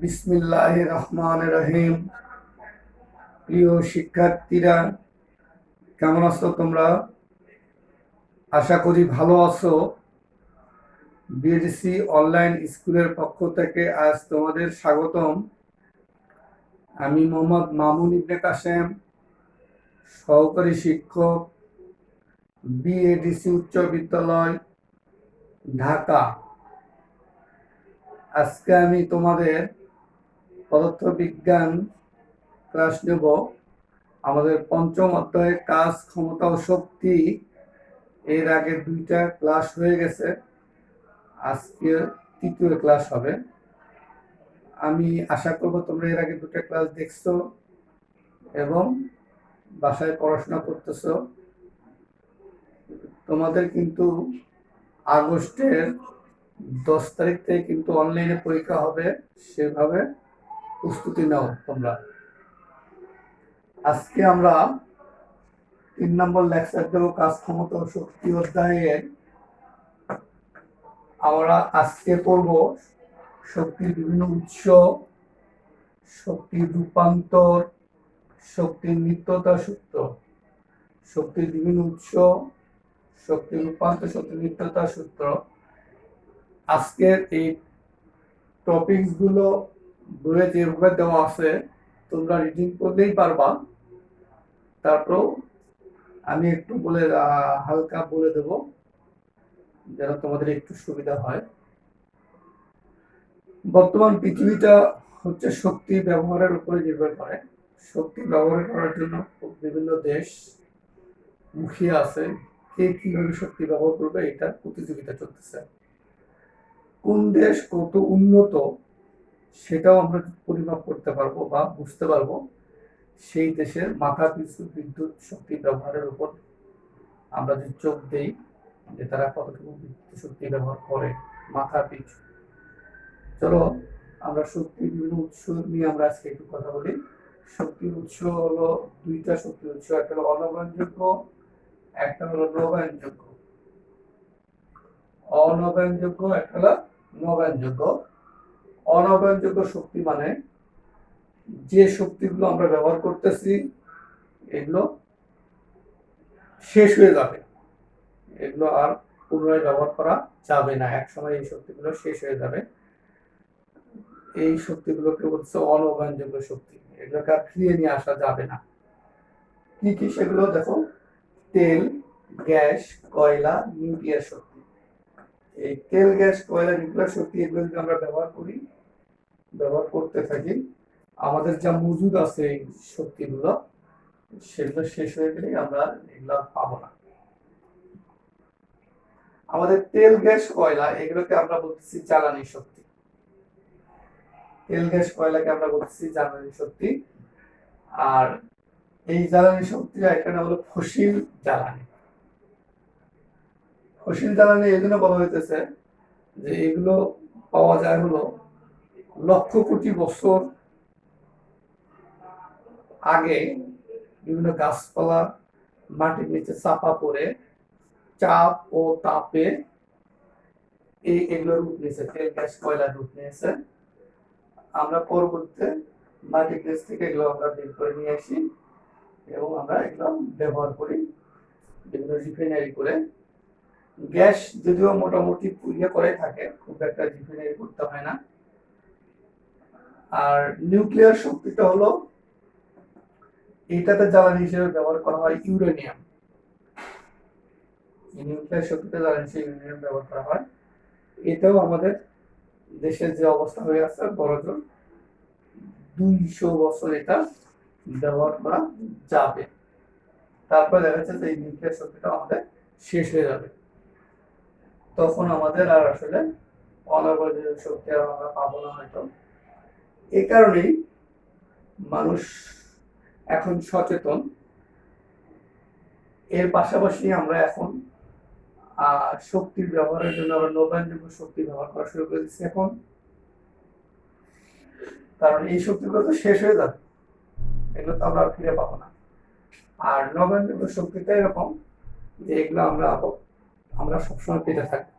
বিসমিল্লাহির রহমানির রহিম। প্রিয় শিক্ষার্থীরা, কেমন আছো তোমরা? আশা করি ভালো আছো। বিএডিসি অনলাইন স্কুলের পক্ষ থেকে আজ তোমাদের স্বাগতম। আমি মোহাম্মদ মামুন ইবনে কাসেম, সহকারী শিক্ষক, বিএডিসি উচ্চ বিদ্যালয়, ঢাকা। আজকে আমি তোমাদের পদার্থবিজ্ঞান ক্লাস নেব। আমাদের পঞ্চম অধ্যায়ে কাজ, ক্ষমতা ও শক্তি, এর আগে 2টা ক্লাস হয়ে গেছে, আজকে 3য় ক্লাস হবে। আমি আশা করব তোমরা এর আগে 2টা ক্লাস দেখছো এবং বাসায় পড়াশোনা করতেছো। তোমাদের কিন্তু আগস্টের 10 তারিখ থেকে কিন্তু অনলাইনে পরীক্ষা হবে, সেভাবে প্রস্তুতি নাও তোমরা। আজকে আমরা 3 নম্বর লেকচার দেবো, কাজ, ক্ষমতা ও শক্তি অধ্যায়ে। আমরা আজকে পড়ব শক্তির বিভিন্ন উৎস, শক্তির রূপান্তর, শক্তির নিত্যতা সূত্র। শক্তির বিভিন্ন উৎস, শক্তির রূপান্তর, শক্তির নিত্যতা সূত্র। আজকের এই টপিকস গুলো বইয়ে যেভাবে দেওয়া আছে তোমরা রিডিং করলেই পারবা। তারপর আমি একটু বলে হালকা বলে দেব যেন তোমাদের একটু সুবিধা হয়। বর্তমান পৃথিবীটা হচ্ছে শক্তি ব্যবহারের উপরে নির্ভর করে। শক্তি ব্যবহার করার জন্য বিভিন্ন দেশ মুখিয়ে আছে, কে কিভাবে শক্তি ব্যবহার করবে এটা প্রতিযোগিতা চলতেছে। কোন দেশ কত উন্নত সেটাও আমরা পরিমাপ করতে পারবো বা বুঝতে পারবো সেই দেশের মাথা পিছু বিদ্যুৎ শক্তি ব্যবহারের উপর আমরা যদি চোখ দেই যে তারা কতটুকু বিদ্যুৎ শক্তি ব্যবহার করে মাথা পিছু। চলো আমরা শক্তির বিভিন্ন উৎস নিয়ে আমরা আজকে একটু কথা বলি। শক্তির উৎস হলো 2টা শক্তির উৎস, একটা হলো অনবয়নযোগ্য, একটা হলো নবায়নযোগ্য। অনবায়নযোগ্য, একটা হলো নবায়নযোগ্য। অনবায়নযোগ্য শক্তি মানে যে শক্তিগুলো আমরা ব্যবহার করতেছি এগুলো শেষ হয়ে যাবে, এগুলো আর পুনরায় ব্যবহার করা যাবে না, এক সময় এই শক্তিগুলো শেষ হয়ে যাবে। এই শক্তিগুলোকে বলছে অনবায়নযোগ্য শক্তি, এগুলোকে আর ফিরিয়ে নিয়ে আসা যাবে না। কি কি সেগুলো দেখো: তেল, গ্যাস, কয়লা, নিউক্লিয়ার শক্তি। এই তেল, গ্যাস, কয়লা, নিউক্লিয়ার শক্তি এগুলো যদি আমরা ব্যবহার করতে থাকি, আমাদের যা মজুদ আছে এই শক্তিগুলো সেগুলো শেষ হয়ে গেলে আমরা এগুলো পাবো না। আমাদের তেল, গ্যাস, কয়লা এগুলোকে আমরা বলতেছি জ্বালানি শক্তি। তেল, গ্যাস, কয়লাকে আমরা বলতেছি জ্বালানি শক্তি। আর এই জ্বালানি শক্তির একটা নাম হলো ফসিল জ্বালানি। ফসিল জ্বালানি এই জন্য বলা হইতেছে যে এগুলো পাওয়া যায় হলো লক্ষ কোটি বছর আগে বিভিন্ন গাছপালা মাটির নিচে চাপা পড়ে চাপ ও তাপে এগুলো রূপ নিয়েছে, তেল, গ্যাস, কয়লার রূপ নিয়েছে। আমরা পরবর্তীতে মাটির নিচ থেকে এগুলো আমরা বের করে নিয়ে আসি এবং আমরা এগুলো ব্যবহার করি বিভিন্ন রিফাইনারি করে। গ্যাস যদিও মোটামুটি পুড়িয়ে করে থাকে, খুব একটা রিফাইনারি করতে হয় না। আর নিউক্লিয়ার শক্তিটা হলো এটাতে জ্বালানি হিসেবে ব্যবহার করা হয় ইউরেনিয়াম। নিউক্লিয়ার শক্তিতে জ্বালানি হিসেবে ইউরেনিয়াম ব্যবহার করা হয়। এটাও আমাদের দেশের যে অবস্থা হয়ে আছে বড়জোর 200 বছর এটা ব্যবহার করা যাবে। তারপর দেখা যাচ্ছে যে এই নিউক্লিয়ার শক্তিটা আমাদের শেষ হয়ে যাবে, তখন আমাদের আর আসলে অনবদ্য শক্তি আর আমরা পাবো না হয়তো। এই কারণেই মানুষ এখন সচেতন। এর পাশাপাশি আমরা এখন শক্তির ব্যবহারের জন্য আমরা নবায়নযোগ্য শক্তি ব্যবহার করা শুরু করে দিচ্ছি এখন, কারণ এই শক্তিগুলো তো শেষ হয়ে যাবে, এগুলো তো আমরা ফিরে পাবো না। আর নবায়নযোগ্য শক্তিটা এরকম যে এগুলো আমরা সবসময় পেতে থাকবো।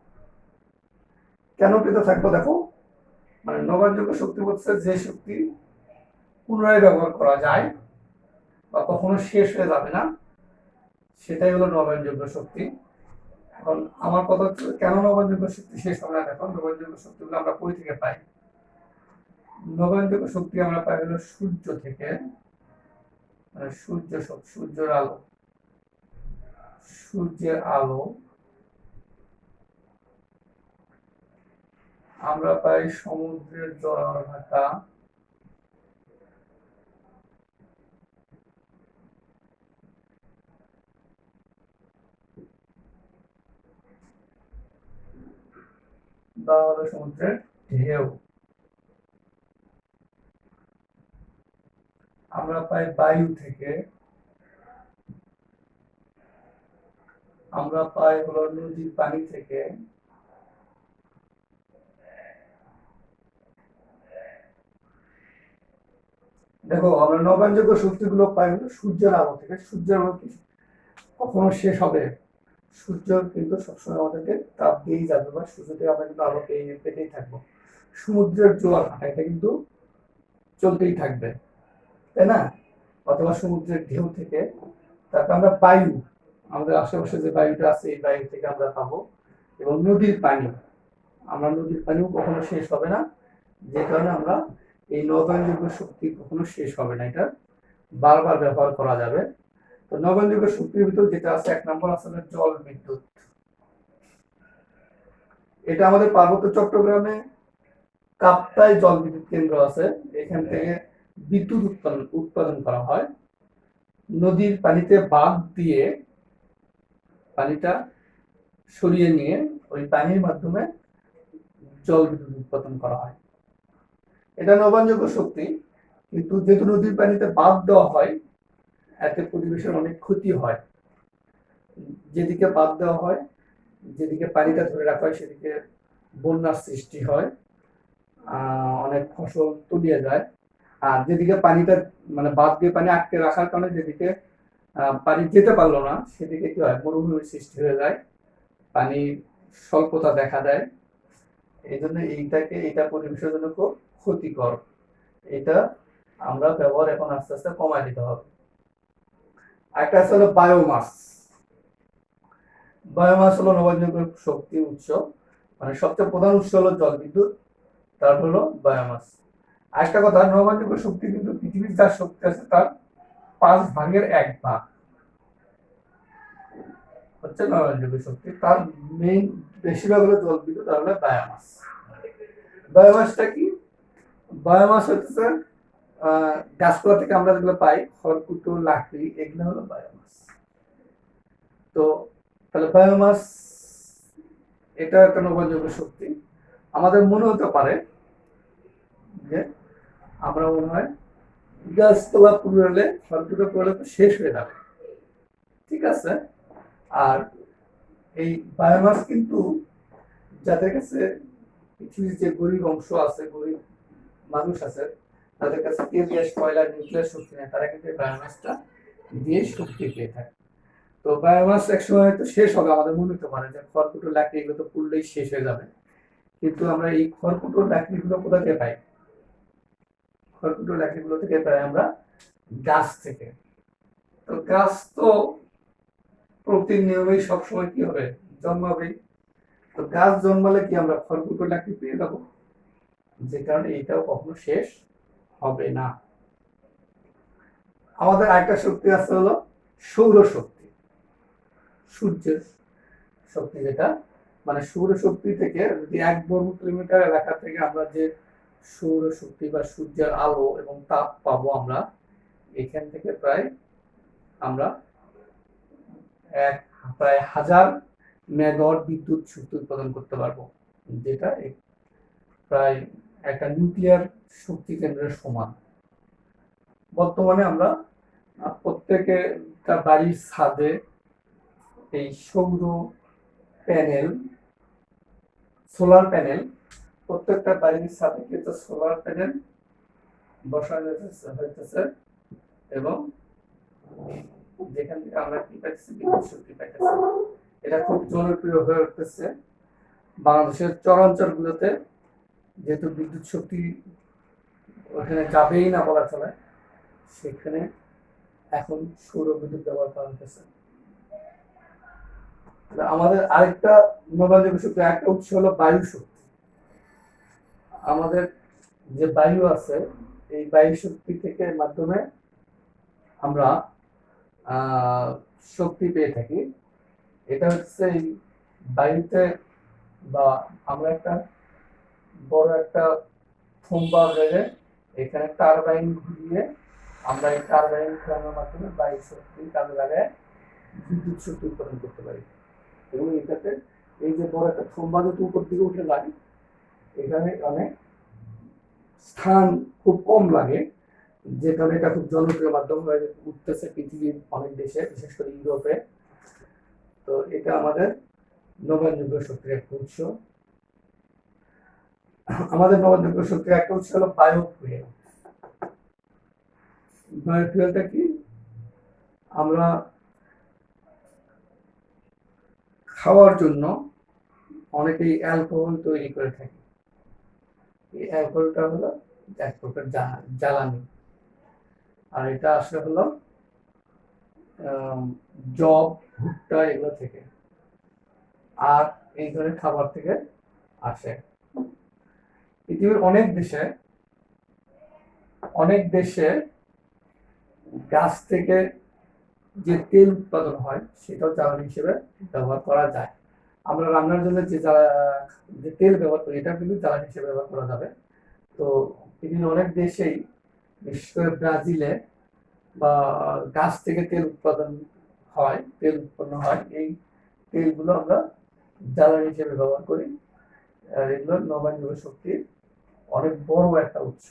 কেন পেতে থাকবো? দেখো, মানে নবায়নযোগ্য শক্তি বলছে যে শক্তি পুনরায় ব্যবহার করা যায় বা কখনো শেষ হয়ে যাবে না, সেটাই হলো নবায়নযোগ্য শক্তি। এখন আমার কথা হচ্ছে কেন নবায়নযোগ্য শক্তি শেষ হবে না? এখন নবায়নযোগ্য শক্তিগুলো আমরা কই থেকে পাই? নবায়নযোগ্য শক্তি আমরা পাই হলো সূর্য থেকে, মানে সূর্যের আলো, সূর্যের আলো আমরা পাই সমুদ্রের জলাধার, বা হলো সমুদ্রের ঢেউ, আমরা পাই বায়ু থেকে, আমরা পাই হলো নদীর পানি থেকে, দেখো আমরা নবায়নযোগ্য শক্তিগুলো পাই হলো সূর্যের আলো থেকে। সূর্যের আলো কি কখনো শেষ হবে? সূর্য কিন্তু সবসময় আমাদেরকে তাপ দিয়েই যাবে, বা সূর্য থেকে আমরা কিন্তু আলো পেতেই থাকবো। সমুদ্রের জোয়ার ভাটা এটা কিন্তু চলতেই থাকবে, তাই না? অথবা সমুদ্রের ঢেউ থেকে, তারপর আমরা বায়ু, আমাদের আশেপাশে যে বায়ুটা আছে এই বায়ু থেকে আমরা পাবো, এবং নদীর পানি, আমরা নদীর পানিও কখনো শেষ হবে না, যে কারণে আমরা এই নবায়নযোগ্য শক্তি কখনো শেষ হবে না, এটা বারবার ব্যবহার করা যাবে। তো নবায়নযোগ্য শক্তির ভিতর যেটা আছে, এক নম্বর আছে জল বিদ্যুৎ। এটা আমাদের পার্বত্য চট্টগ্রামে কাপ্তাই জল বিদ্যুৎ কেন্দ্র আছে, এখান থেকে বিদ্যুৎ উৎপাদন করা হয়। নদীর পানিতে বাঁধ দিয়ে পানিটা সরিয়ে নিয়ে ওই পানির মাধ্যমে জল বিদ্যুৎ উৎপাদন করা হয়। এটা নবায়নযোগ্য শক্তি, কিন্তু যেহেতু নদীর পানিতে বাঁধ দেওয়া হয়, এতে পরিবেশের অনেক ক্ষতি হয়। যেদিকে বাঁধ দেওয়া হয়, যেদিকে পানিটা ধরে রাখা হয়, সেদিকে বন্যার সৃষ্টি হয়, অনেক ফসল তলিয়ে যায়। আর যেদিকে পানিটা মানে বাঁধ দিয়ে পানি আটকে রাখার কারণে যেদিকে পানি যেতে পারলো না, সেদিকে কি হয়, মরুভূমির সৃষ্টি হয়ে যায়, পানি স্বল্পতা দেখা দেয়। এই জন্য এটা পরিবেশের জন্য খুব ক্ষতিকর। এটা আমরা ব্যবহার এখন আস্তে আস্তে কমায় দিতে হবে। একটা আছে হলো বায়োমাস। বায়োমাস হলো নবায়নযোগ্য শক্তি উৎস, মানে সবচেয়ে প্রধান উৎস হলো জল বিদ্যুৎ, তারপর হলো বায়োমাস। আরেকটা কথা, নবায়নযোগ্য শক্তি কিন্তু পৃথিবীর যা শক্তি আছে তার 5/1 হচ্ছে নবায়নযোগ্য শক্তি। তার মেইন বেশিরভাগ হলো জল বিদ্যুৎ আর হলো বায়োমাস। বায়োমাসটা কি? বায়োমাস হচ্ছে গাছপালা থেকে আমরা যেগুলো পাই, খড়কুটো, লাকড়ি, এগুলো হলো বায়োমাস। তো তাহলে বায়োমাস এটা একটা নবায়নযোগ্য শক্তি। আমাদের মনে হতে পারে যে আমরা মনে হয় গাছপালা পুরোলে, খড়কুটো পুরোলে তো শেষ হয়ে যাবে, ঠিক আছে। আর এই বায়োমাস কিন্তু যাদের কাছে পৃথিবীর যে গরিব অংশ আছে, গরিব মানুষ আছে, তাদের কাছে তেল গ্যাস কয়লা নিউক্লিয়ার শক্তি নেই, তারা কিন্তু বায়োমাসটা দিয়ে শক্তি পেয়ে থাকে। তো বায়োমাস একসময় হয়তো শেষ হবে, আমাদের মনে হতে পারে যে খড়কুটো লাকড়ি এগুলো তো পুড়লেই শেষ হয়ে যাবে, কিন্তু আমরা এই খড়কুটো লাকড়িগুলো কোথা থেকে পাই? খড়কুটো লাকড়িগুলো থেকে পাই আমরা গাছ থেকে। তো গাছ তো প্রতিনিয়তই সবসময় কি হবে, জন্মাবে। তো গাছ জন্মালে কি আমরা খড়কুটো লাকড়ি পেয়ে যাবো? যে কারণে এটাও কখনো শেষ হবে না। আমাদের আরেকটা শক্তি আছে হলো সৌর শক্তি, সূর্যের শক্তি, যেটা মানে সৌর শক্তি থেকে যদি 1 বর্গ কিলোমিটার এলাকা থেকে আমরা যে সৌর শক্তি বা সূর্যের আলো এবং তাপ পাবো, আমরা এখান থেকে আমরা প্রায় 1000 মেগাওয়াট বিদ্যুৎ শক্তি উৎপাদন করতে পারবো, যেটা প্রায় একটা নিউক্লিয়ার শক্তি কেন্দ্রের সমান। বর্তমানে আমরা প্রত্যেকটা বাড়ির ছাদে এই সৌর প্যানেল, সোলার প্যানেল, প্রত্যেকটা বাড়ির ছাদে কিন্তু সোলার প্যানেল বসানো হইতেছে, এবং যেখান থেকে আমরা কি পাইতেছি, বিদ্যুৎ শক্তি পাইতেছি। এটা খুব জনপ্রিয় হয়ে উঠতেছে বাংলাদেশের চরাঞ্চলগুলোতে। যেহেতু বিদ্যুৎ শক্তি ওখানে যাবেই না বলা চলে, সেখানে এখন সৌর বিদ্যুৎ ব্যবহার করা হতেছে। আমাদের আরেকটা নবায়নযোগ্য শক্তি একটা উৎস হলো বায়ু শক্তি। আমাদের যে বায়ু আছে, এই বায়ু শক্তি থেকে মাধ্যমে আমরা শক্তি পেয়ে থাকি। এটা হচ্ছে এই বায়ুতে, বা আমরা একটা বড় একটা থম্বা বেড়ে এখানে টারবাইন ঘুরিয়ে আমরা এই টারবাইন ঘোরানোর মাধ্যমে বায়ু শক্তি কাজে লাগায় বিদ্যুৎ শক্তি উৎপাদন করতে পারি। এবং এটাতে এই যে বড় একটা থম্বা যদি উপর দিকে উঠে লাগে, এখানে অনেক স্থান খুব কম লাগে, যে কারণে এটা খুব জনপ্রিয় মাধ্যম হয়ে উঠতেছে পৃথিবীর অনেক দেশে, বিশেষ করে ইউরোপে। তো এটা আমাদের নবায়নযোগ্য শক্তির একটা উৎস। আমাদের নবায়নযোগ্য শক্তির একটা উৎস হলো বায়োফুয়েল। বায়োফুয়েলটা কি? আমরা খাওয়ার জন্য অনেকেই অ্যালকোহল তৈরি করে থাকি। এই অ্যালকোহলটা হলো এক প্রকার জ্বালানি, আর এটা আসলে হলো জব, ভুট্টা এগুলো থেকে, আর এই ধরনের খাবার থেকে আসে। পৃথিবীর অনেক দেশে গাছ থেকে যে তেল উৎপাদন হয় সেটাও জ্বালানি হিসেবে ব্যবহার করা যায়। আমরা রান্নার জন্য যে তেল ব্যবহার করি, এটা কিন্তু জ্বালানি হিসেবে ব্যবহার করা যাবে। তো পৃথিবীর অনেক দেশেই, বিশেষ করে ব্রাজিলে, বা গাছ থেকে তেল উৎপন্ন হয়। এই তেলগুলো আমরা জ্বালানি হিসেবে ব্যবহার করি। এগুলো নবায়নযোগ্য শক্তির অনেক বড় একটা উৎস।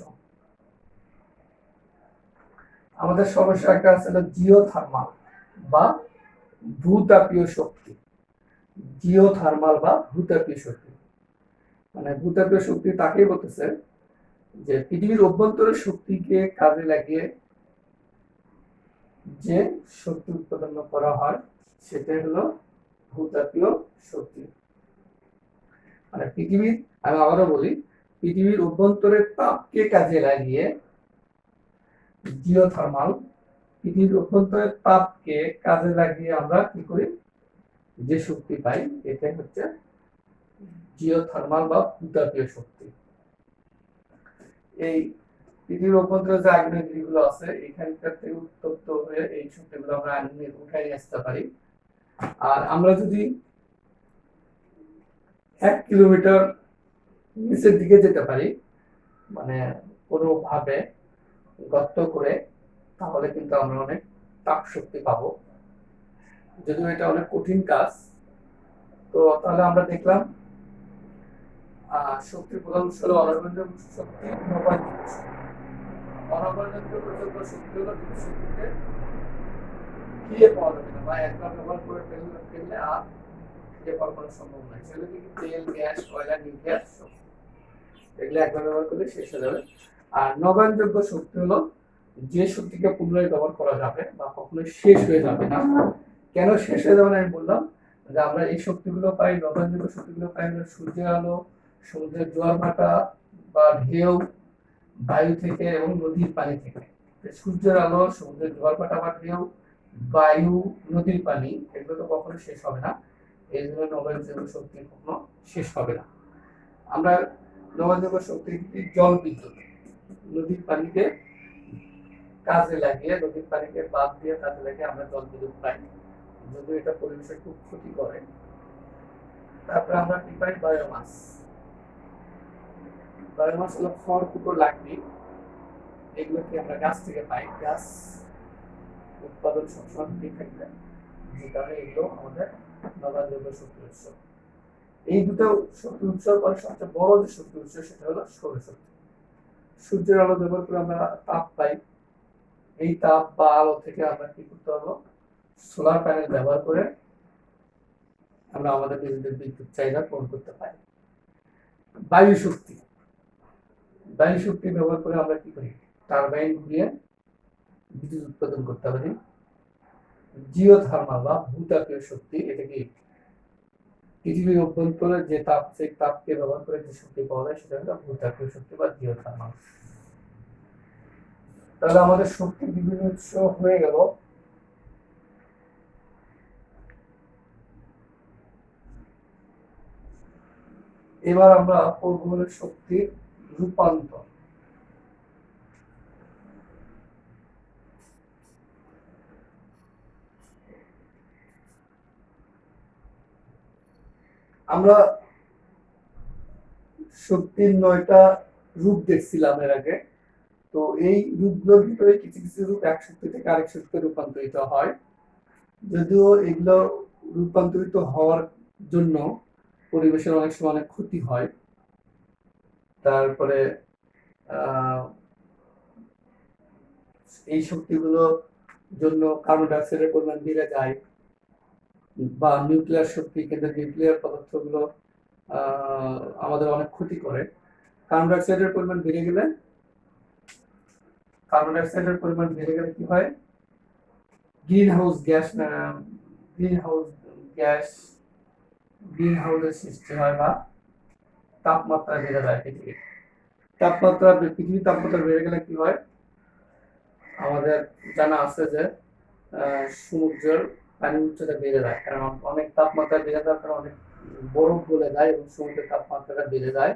আমাদের সমস্যা একটা আছে জিওথার্মাল বা ভূতাপীয় শক্তি। জিওথার্মাল বা ভূতাপীয় শক্তি, মানে ভূতাপীয় শক্তি তাকেই বলতেছে যে পৃথিবীর অভ্যন্তরের শক্তিকে কাজে লাগিয়ে যে শক্তি উৎপাদন করা হয় সেটাই হলো ভূতাপীয় শক্তি। মানে আমি আবারও বলি, পৃথিবীর অভ্যন্তরের তাপকে কাজে লাগিয়ে জিওথার্মাল, পৃথিবীর অভ্যন্তরের তাপকে কাজে লাগিয়ে আমরা কি করি, যে শক্তি পাই, এটাই হচ্ছে জিওথার্মাল বা ভূতাপীয় শক্তি। এই পৃথিবীর অভ্যন্তরে যে আগ্নেয়গিরিগুলো আছে, এখানকার থেকে উত্তপ্ত হয়ে এই শক্তিগুলো আমরা উঠাই নিয়ে আসতে পারি। আর আমরা যদি 1 কিলোমিটার নিচের দিকে যেতে পারি, মানে কোনোভাবে গর্ত করে, তাহলে কিন্তু আমরা অনেক তাপ শক্তি পাবো। যদিও এটা অনেক কঠিন কাজ। তো তাহলে আমরা দেখলাম শক্তির প্রধান উৎস হলো অনবরত শক্তি, নবায়নযোগ্য শক্তি। অনবরত শক্তি হলো বিদ্যুৎ শক্তিকে ফিরে পাওয়া যাবে না, বা একবার ব্যবহার করে ফেললে আর ফিরে পাওয়া কোনো সম্ভব নয়। সেগুলো কি তেল, গ্যাস, কয়লা, নিউক্লিয়াস, এগুলো একবার ব্যবহার করলে শেষ হয়ে যাবে। আর নবায়নযোগ্য শক্তি হলো যে শক্তিকে পুনরায় ব্যবহার করা যাবে বা কখনোই শেষ হয়ে যাবে না। কেন শেষ হয়ে যাবে না আমি বললাম, যে আমরা এই শক্তিগুলো পাই, নবায়নযোগ্য শক্তিগুলো পাই সূর্যের আলো, সমুদ্রের জোয়ার ভাটা বা ঢেউ, বায়ু থেকে এবং নদীর পানি থেকে। সূর্যের আলো, সমুদ্রের জোয়ার ভাটা বা ঢেউ, বায়ু, নদীর পানি, এগুলো তো কখনো শেষ হবে না। এই জন্য নবায়নযোগ্য শক্তি কখনো শেষ হবে না। আমরা নবায়নযোগ্য শক্তি জল বিদ্যুৎ, নদীর পানিকে কাজে লাগিয়ে, নদীর পানিকে বাদ দিয়ে কাজে লাগিয়ে আমরা জল বিদ্যুৎ পাই, যদিও এটা পরিবেশের খুব ক্ষতি করে। তারপরে আমরা কি পাই, বায়োমাস। বায়োমাস হলো খড়, কুটো, লাকড়ি, এগুলোকে আমরা গাছ থেকে পাই। গাছ উৎপাদন সবসময় ঠিক থাকবে, যে কারণে এগুলো আমাদের নবায়নযোগ্য শক্তি উৎস। এই দুটো শক্তি উৎসের পরে সবচেয়ে বড় যে শক্তি উৎস সেটা হলো সৌরশক্তি। সূর্যের আলো ব্যবহার করে আমরা তাপ পাই। এই তাপ বা আলো থেকে আমরা কি করতে পারবো, সোলার প্যানেল ব্যবহার করে আমরা আমাদের নিজেদের বিদ্যুৎ চাহিদা পূরণ করতে পারি। বায়ু শক্তি ব্যবহার করে আমরা কি করি, টারবাইন ঘুরিয়ে বিদ্যুৎ উৎপাদন করতে পারি। জিওথার্মাল বা ভূতাপীয় শক্তি, এটা কি পৃথিবীর অভ্যন্তরে যে তাপ, সেই তাপকে ব্যবহার করে যে শক্তি পাওয়া যায় সেটা হলো ভূতাপীয় শক্তি বা জিওথার্মাল। তাহলে আমাদের শক্তির বিভিন্ন উৎস হয়ে গেল। এবার আমরা পড়ব শক্তির রূপান্তর। আমরা শক্তির 9টা রূপ দেখছিলাম এর আগে। তো এই রূপগুলোর ভিতরে কিছু কিছু রূপ এক শক্তি থেকে আরেক শক্তিতে রূপান্তরিত হয়। যদিও এগুলো রূপান্তরিত হওয়ার জন্য পরিবেশের অনেক সময় অনেক ক্ষতি হয়। তারপরে এই শক্তিগুলোর জন্য কার্বন ডাইঅক্সাইডের পরিমাণ বেড়ে যায়, বা নিউক্লিয়ার শক্তি কেন্দ্রের নিউক্লিয়ার পদার্থগুলো আমাদের অনেক ক্ষতি করে। কার্বন ডাইঅক্সাইডের পরিমাণ বেড়ে গেলে কি হয়? গ্রিন হাউসের সৃষ্টি হয়, বা তাপমাত্রা বেড়ে যায়। পৃথিবীর তাপমাত্রা বেড়ে গেলে কি হয়? আমাদের জানা আছে যে সমুদ্রের পানির উচ্চতা বেড়ে যায়, কারণ অনেক তাপমাত্রা বেড়ে যাওয়ার কারণে অনেক বরফ গলে যায় এবং সমুদ্রের তাপমাত্রাটা বেড়ে যায়,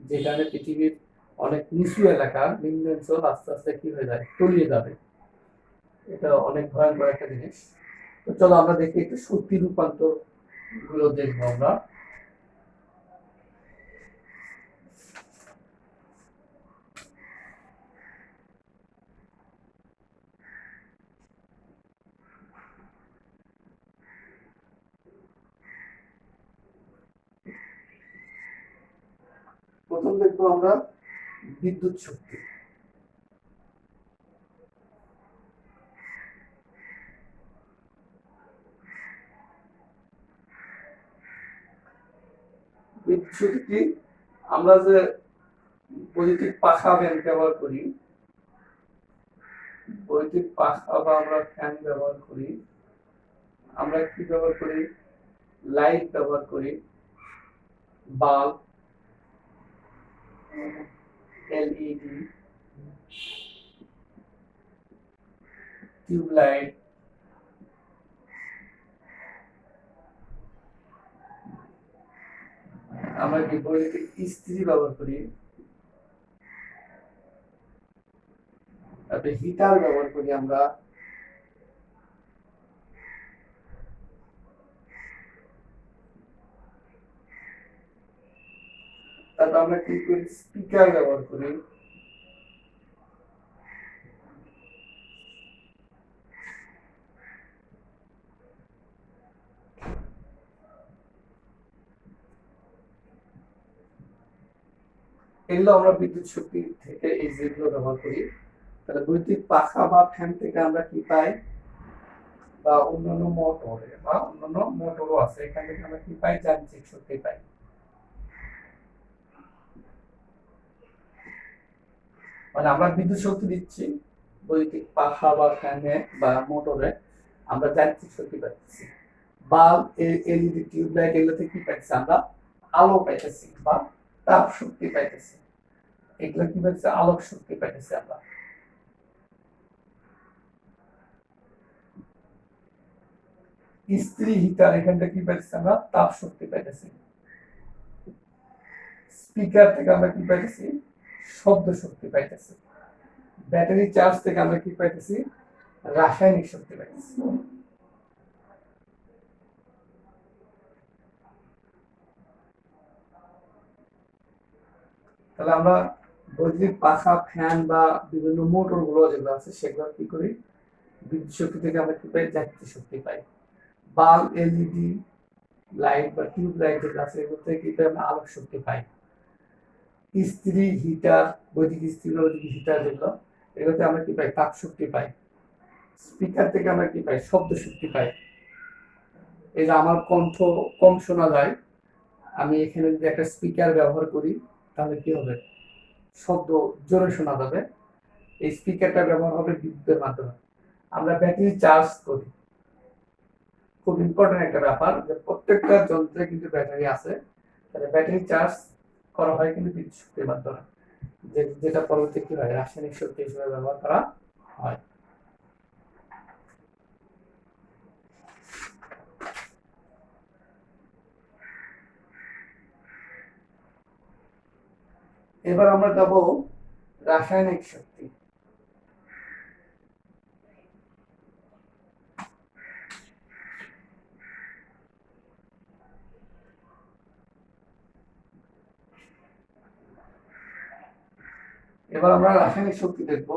যে কারণে পৃথিবীর অনেক নিচু এলাকা, নিম্নাঞ্চল আস্তে আস্তে কি হয়ে যায়? তলিয়ে যাবে। এটা অনেক ভয়ঙ্কর একটা জিনিস। তো চলো আমরা দেখি একটু শক্তি রূপান্তর গুলো দেখবো আমরা। প্রথম দেখবো আমরা বিদ্যুৎ শক্তি। বিদ্যুৎ শক্তি আমরা যে বৈদ্যুতিক পাখা ব্যবহার করি, বৈদ্যুতিক পাখা বা আমরা ফ্যান ব্যবহার করি, আমরা কি ব্যবহার করি? লাইট ব্যবহার করি, বাল্ব, এলইডি, টিউবলাইট, আমরা কি বৈদ্যুতিক ইস্ত্রি ব্যবহার করি, তারপরে হিটার ব্যবহার করি আমরা, তারপর আমরা কি করি? স্পিকার ব্যবহার করি, এগুলো আমরা বিদ্যুৎ শক্তি থেকে এই যেগুলো ব্যবহার করি। তাহলে বৈদ্যুতিক পাখা বা ফ্যান থেকে আমরা কি পাই? বা অন্যান্য মোটরও আছে, এখান থেকে আমরা কি পাই? যান্ত্রিক শক্তি পাই। মানে আমরা বিদ্যুৎ শক্তি দিচ্ছি বৈদ্যুতিক পাখা বা ফ্যানে বা মোটরে, আমরা যান্ত্রিক শক্তি পাচ্ছি। বাল্ব, এলইডি, টিউবলাইট, এগুলো থেকে কি পাচ্ছি? আমরা আলো পাইতেছি বা তাপ শক্তি পাইতেছি। এগুলো কি পাইতেছি? আলোক শক্তি পাইতেছি আমরা। ইস্ত্রি, হিটার, এখান থেকে কি পাইতেছি? আমরা তাপ শক্তি পাইতেছি। স্পিকার থেকে আমরা কি পাইতেছি? শব্দ শক্তি পাইতেছি। ব্যাটারি চার্জ থেকে আমরা কি পাইতেছি? রাসায়নিক শক্তি পাইতেছি। তাহলে আমরা বৈদ্যুতিক পাখা, ফ্যান বা বিভিন্ন মোটর গুলো যেগুলো আছে সেগুলো কি করি? বিদ্যুৎ শক্তি থেকে আমরা কি পাই? যান্ত্রিক শক্তি পাই। বাল্ব, এলইডি লাইট বা টিউব লাইট যেগুলো আছে এগুলো থেকে কি পাই? আমরা আলোক শক্তি পাই। ইস্ত্রি, হিটার, বৈদ্যুতিক ইস্ত্রি, বৈদ্যুতিক হিটার যেগুলো, এগুলোতে আমরা কি পাই? তাপ শক্তি পাই। স্পিকার থেকে আমরা কি পাই? শব্দ শক্তি পাই। এই যে আমার কণ্ঠ কম শোনা যায়, আমি এখানে যদি একটা স্পিকার ব্যবহার করি তাহলে কি হবে? শব্দ জোরে শোনা যাবে। এই স্পিকারটা ব্যবহার হবে বিদ্যুতের মাধ্যমে। আমরা ব্যাটারি চার্জ করি, খুব ইম্পর্টেন্ট একটা ব্যাপার যে প্রত্যেকটা যন্ত্রে কিন্তু ব্যাটারি আছে, তাহলে ব্যাটারি চার্জ করা হয় কিন্তু বিদ্যুৎ শক্তির মাধ্যমে, যেটা পরবর্তী কি হয় রাসায়নিক শক্তি হিসেবে ব্যবহার করা হয়। এবার আমরা যাব রাসায়নিক শক্তি। এবার আমরা রাসায়নিক শক্তি দেখব।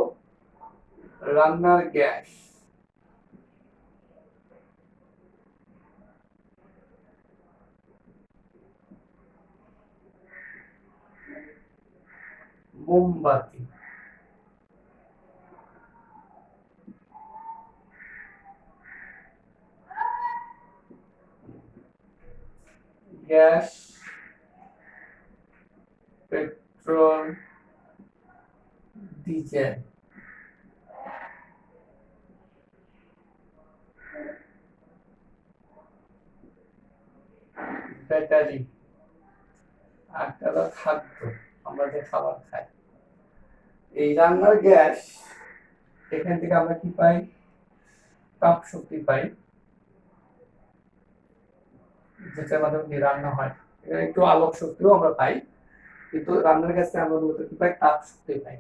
রান্নার গ্যাস, মোমবাতি, গ্যাস, পেট্রোল, ডিজেল, ব্যাটারি, আর হলো খাদ্য, আমরা যে খাবার খাই। এই রান্নার গ্যাস, এখান থেকে আমরা কি পাই? তাপ শক্তি পাই, যেটার মাধ্যমে রান্না হয়। এখানে একটু আলোক শক্তিও আমরা পাই, কিন্তু রান্নার গ্যাসে আমরা মূলত কি পাই? তাপ শক্তি পাই,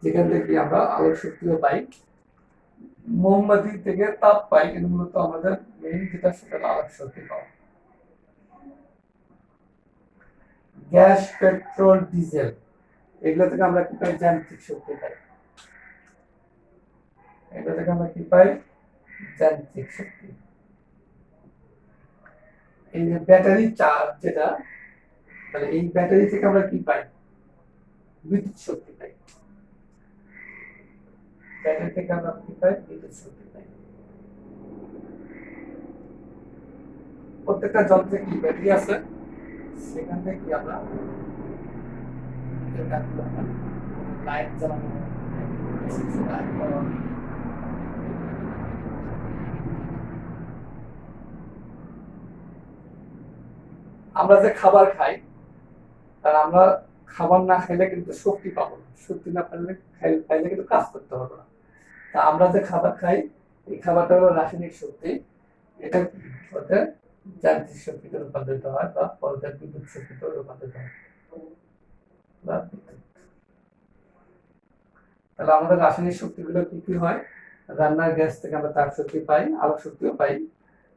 যেখান থেকে আমরা আলোক শক্তিও পাই। মোমবাতি থেকে তাপ পাই, কিন্তু মূলত আমাদের মেইন যেটা সেটা আলোক শক্তি পাওয়া। গ্যাস, পেট্রোল, ডিজেল, এগুলো থেকে আমরা কি পাই? যান্ত্রিক শক্তি পাই। এগুলো থেকে আমরা কি পাই? যান্ত্রিক শক্তি। এই যে ব্যাটারি চার্জ যেটা, তাহলে এই ব্যাটারি থেকে আমরা কি পাই? বিদ্যুৎ শক্তি পাই। ব্যাটারি থেকে আমরা কি পাই? বিদ্যুৎ শক্তি পাই। প্রত্যেকটা যন্ত্রে কি ব্যাটারি আছে, সেখান থেকে আমরা লাইট জ্বালানো, আমরা যে খাবার খাই, আর আমরা খাবার না খাইলে কিন্তু শক্তি পাবো না, শক্তি না পাইলে খাইলে কিন্তু কাজ করতে পারবো না। তা আমরা যে খাবার খাই, এই খাবারটা হলো রাসায়নিক শক্তি, এটা হতে যান্ত্রিক শক্তিতে রূপান্তরিত হয় বা পর্যায় বিদ্যুৎ শক্তিতে রূপান্তরিত হয় বা বিদ্যুৎ। তাহলে আমাদের রাসায়নিক শক্তিগুলো কি কি হয়? রান্নার গ্যাস থেকে আমরা তাপ শক্তি পাই, আলোক শক্তিও পাই।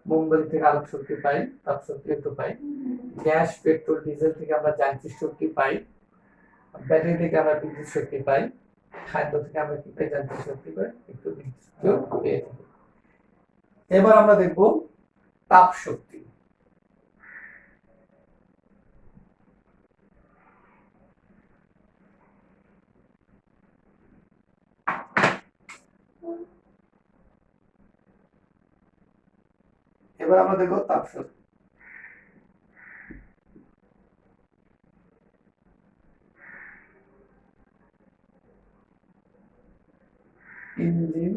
মোমবাতি থেকে আলোক শক্তি পাই, তাপ শক্তি একটু পাই। গ্যাস, পেট্রোল, ডিজেল থেকে আমরা যান্ত্রিক শক্তি পাই। ব্যাটারি থেকে আমরা বিদ্যুৎ শক্তি পাই। খাদ্য থেকে আমরা কি পাই? যান্ত্রিক শক্তি পাই, একটু বিদ্যুৎ পেয়ে থাকি। এবার আমরা দেখব তাপ শক্তি। এবার আমরা দেখব তাপ শক্তি। ইঞ্জিন,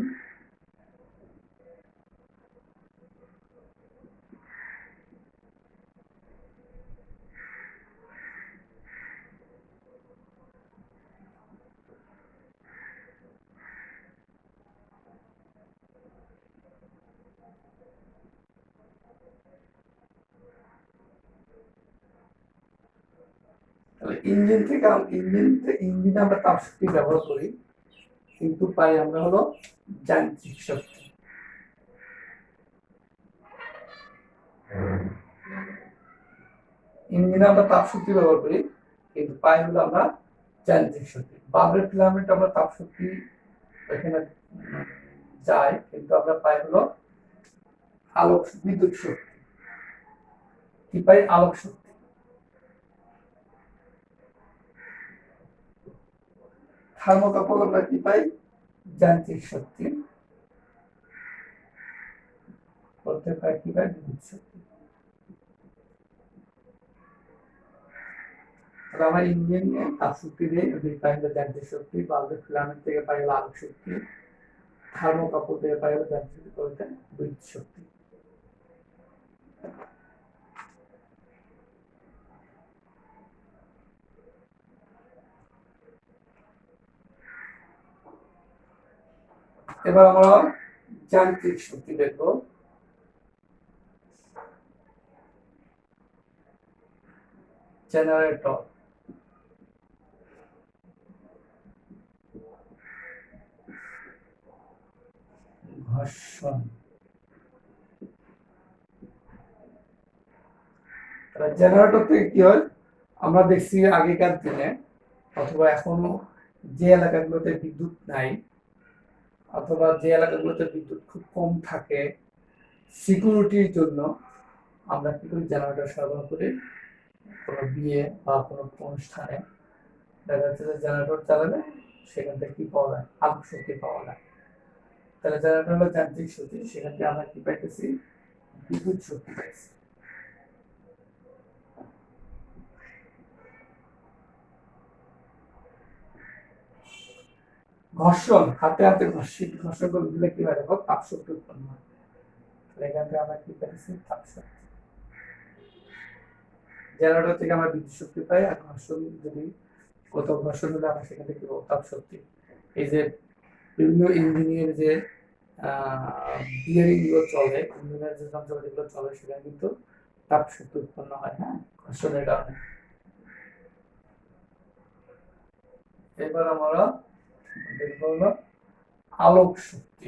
ইঞ্জিনে আমরা তাপ শক্তি ব্যবহার করি, কিন্তু পাই আমরা হলো যান্ত্রিক শক্তি। ইঞ্জিনে আমরা তাপ শক্তি ব্যবহার করি, কিন্তু পাই হলো আমরা যান্ত্রিক শক্তি। বাল্বের ফিলামেন্ট আমরা তাপ শক্তি এখানে যায়, কিন্তু আমরা পাই হলো আলোক বিদ্যুৎ শক্তি। কি পাই? আলোক শক্তি। থার্মোকাপল আমরা কি পাই? যান্ত্রিক শক্তি। বলতে পাই কি পাই? বিদ্যুৎ শক্তি। আমরা ইঞ্জিনে তাপ শক্তি দিয়ে পাই হলো যান্ত্রিক শক্তি, বাল্বের ফিলামেন্ট থেকে পাই হলো আলোক শক্তি, থার্মোকাপল থেকে পাই হলো যান্ত্রিক বিদ্যুৎ শক্তি। এবার আমরা যান্ত্রিক শক্তি দেখব। জেনারেটর, ঘর্ষণ। জেনারেটর থেকে কি হয়, আমরা দেখছি আগেকার দিনে অথবা এখনো যে এলাকাগুলোতে বিদ্যুৎ নাই অথবা যে এলাকাগুলোতে বিদ্যুৎ খুব কম থাকে, সিকিউরিটির জন্য আমরা কি করি, জেনারেটর সরবরাহ করি। কোনো বিয়ে বা কোনো অনুষ্ঠানে দেখা যাচ্ছে যে জেনারেটর চালালে সেখান থেকে কি পাওয়া যায়, আলোক শক্তি পাওয়া যায়। তাহলে জেনারেটর হলো যান্ত্রিক শক্তি, সেখান থেকে আমরা কি পাইতেছি, বিদ্যুৎ শক্তি পাইছি। ঘর্ষণ, হাতে হাতে ঘর্ষণ করে দিলে কি হয়, দেখো তাপ শক্তি উৎপন্ন হয়। এখান থেকে আমরা কি পাইছি, তাপ শক্তি। জেনারেটর থেকে আমরা বিদ্যুৎ শক্তি পাই, আর ঘর্ষণ যদি কোথাও ঘর্ষণ হলে আমরা সেখান থেকে তাপ শক্তি। এই যে বিভিন্ন ইঞ্জিনিয়ার যে বিয়ারিং গুলো চলে, ইঞ্জিনিয়ার যে যন্ত্রপাতি গুলো চলে, সেখানে কিন্তু তাপ শক্তি উৎপন্ন হয়, হ্যাঁ, ঘর্ষণের কারণে। এবার আমরা দেখব হলো আলোক শক্তি।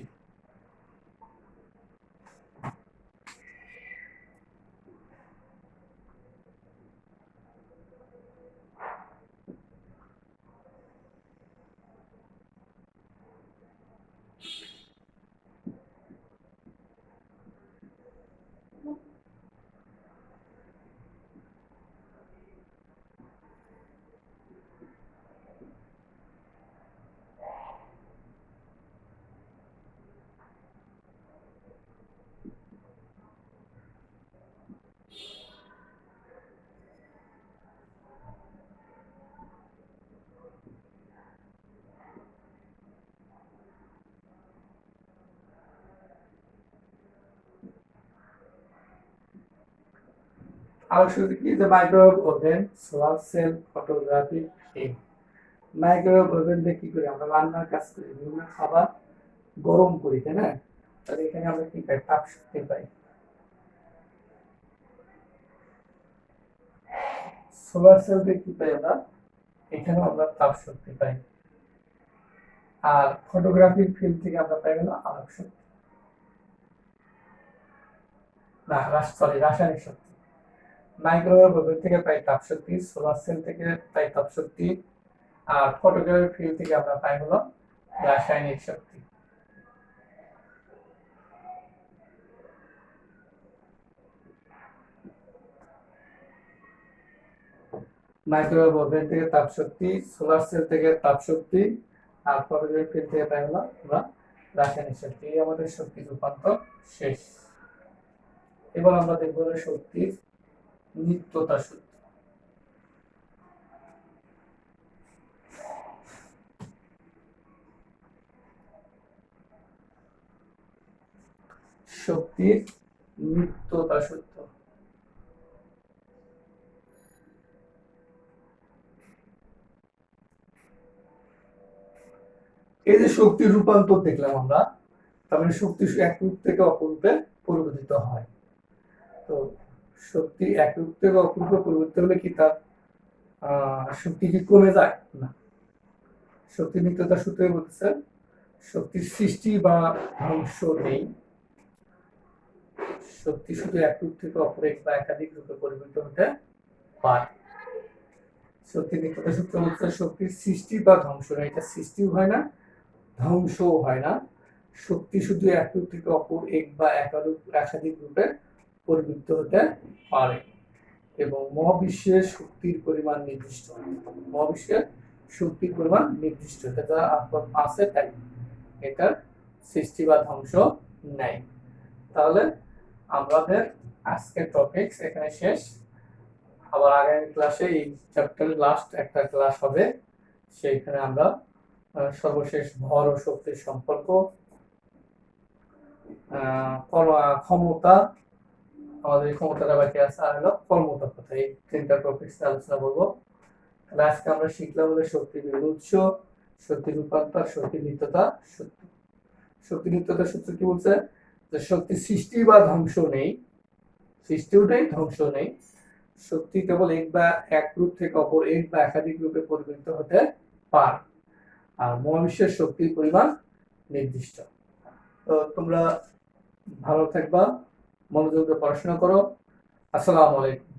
আলোক শক্তি কি, যে microwave oven, solar cell, photography. Microwave oven দিয়ে কি করি, আমরা রান্নার কাজ করি, বিভিন্ন খাবার গরম করি, তাই না? তাহলে এখানে আমরা কি পাই, তাপ শক্তি পাই। সোলার সেল দিয়ে কি পাই আমরা, এখানে আমরা তাপ শক্তি পাই। আর ফটোগ্রাফির ফিল্ড থেকে আমরা পাই হলো আলোক শক্তি, না সরি, রাসায়নিক শক্তি। মাইক্রোওয়েভ ওভেন থেকে পাই তাপ শক্তি, সোলার সেল থেকে পাই তাপ শক্তি, আর ফটোগ্রাফির ফিল্ড থেকে আমরা পাই হলো রাসায়নিক শক্তি। মাইক্রোওয়েভ ওভেন থেকে তাপ শক্তি, সোলার সেল থেকে তাপ শক্তি, আর ফটোগ্রাফির ফিল্ড থেকে পাই হলো আমরা রাসায়নিক শক্তি। এই আমাদের শক্তির রূপান্তর শেষ। এবার আমরা দেখব শক্তির নিত্যতা সূত্র। শক্তির নিত্যতা সূত্র। এই যে শক্তির রূপান্তর দেখলাম আমরা, তার মানে শক্তি এক রূপ থেকে অপর রূপে পরিবর্তিত হয়। তো শক্তি এক রূপ থেকে অপর রূপে পরিবর্তিত হলে কি তার শক্তি কি কমে যায়? না। শক্তি নিত্যতা সূত্রে বলতেছে শক্তির সৃষ্টি বা ধ্বংস নেই, শক্তি শুধু এক রূপ থেকে অপর এক বা একাধিক রূপে পরিবর্তিত হতে পারে। শক্তি নিত্যতা সূত্র বলতে শক্তির সৃষ্টি বা ধ্বংস নেই, এটা সৃষ্টিও হয় না, ধ্বংসও হয় না। শক্তি শুধু এক রূপ থেকে অপর এক বা একাধিক রূপে পরিবর্তিত হতে পারে এবং মহাবিশ্বের শক্তির পরিমাণ নির্দিষ্ট। মহাবিশ্বের শক্তির পরিমাণ নির্দিষ্ট, এটা আছে তাই এটার সৃষ্টি বা ধ্বংস নাই। তাহলে আমাদের আজকের টপিক এখানে শেষ। আবার আগামী ক্লাসে এই চ্যাপ্টারের লাস্ট একটা ক্লাস হবে, সেইখানে আমরা সর্বশেষ ভর ও শক্তির সম্পর্ক, ক্ষমতা, আমাদের ক্ষমতাটা বাকি আছে, আর হলো কর্মতার কথা, এই তিনটা টপিক আলোচনা করবো। তাহলে আজকে আমরা শিখলাম হলো শক্তির বিভিন্ন উৎস, শক্তির রূপান্তর, শক্তির নিত্যতা সূত্র। শক্তি নিত্যতার সূত্র কি বলছে, যে শক্তি সৃষ্টি বা ধ্বংস নেই, সৃষ্টিও নেই, ধ্বংস নেই, শক্তি কেবল এক রূপ থেকে অপর এক বা একাধিক রূপে পরিবর্তিত হতে পারে, আর মহাবিশ্বের শক্তির পরিমাণ নির্দিষ্ট। তো তোমরা ভালো থাকবা, মনোযোগ দিয়ে পড়াশোনা করো। আসসালামু আলাইকুম।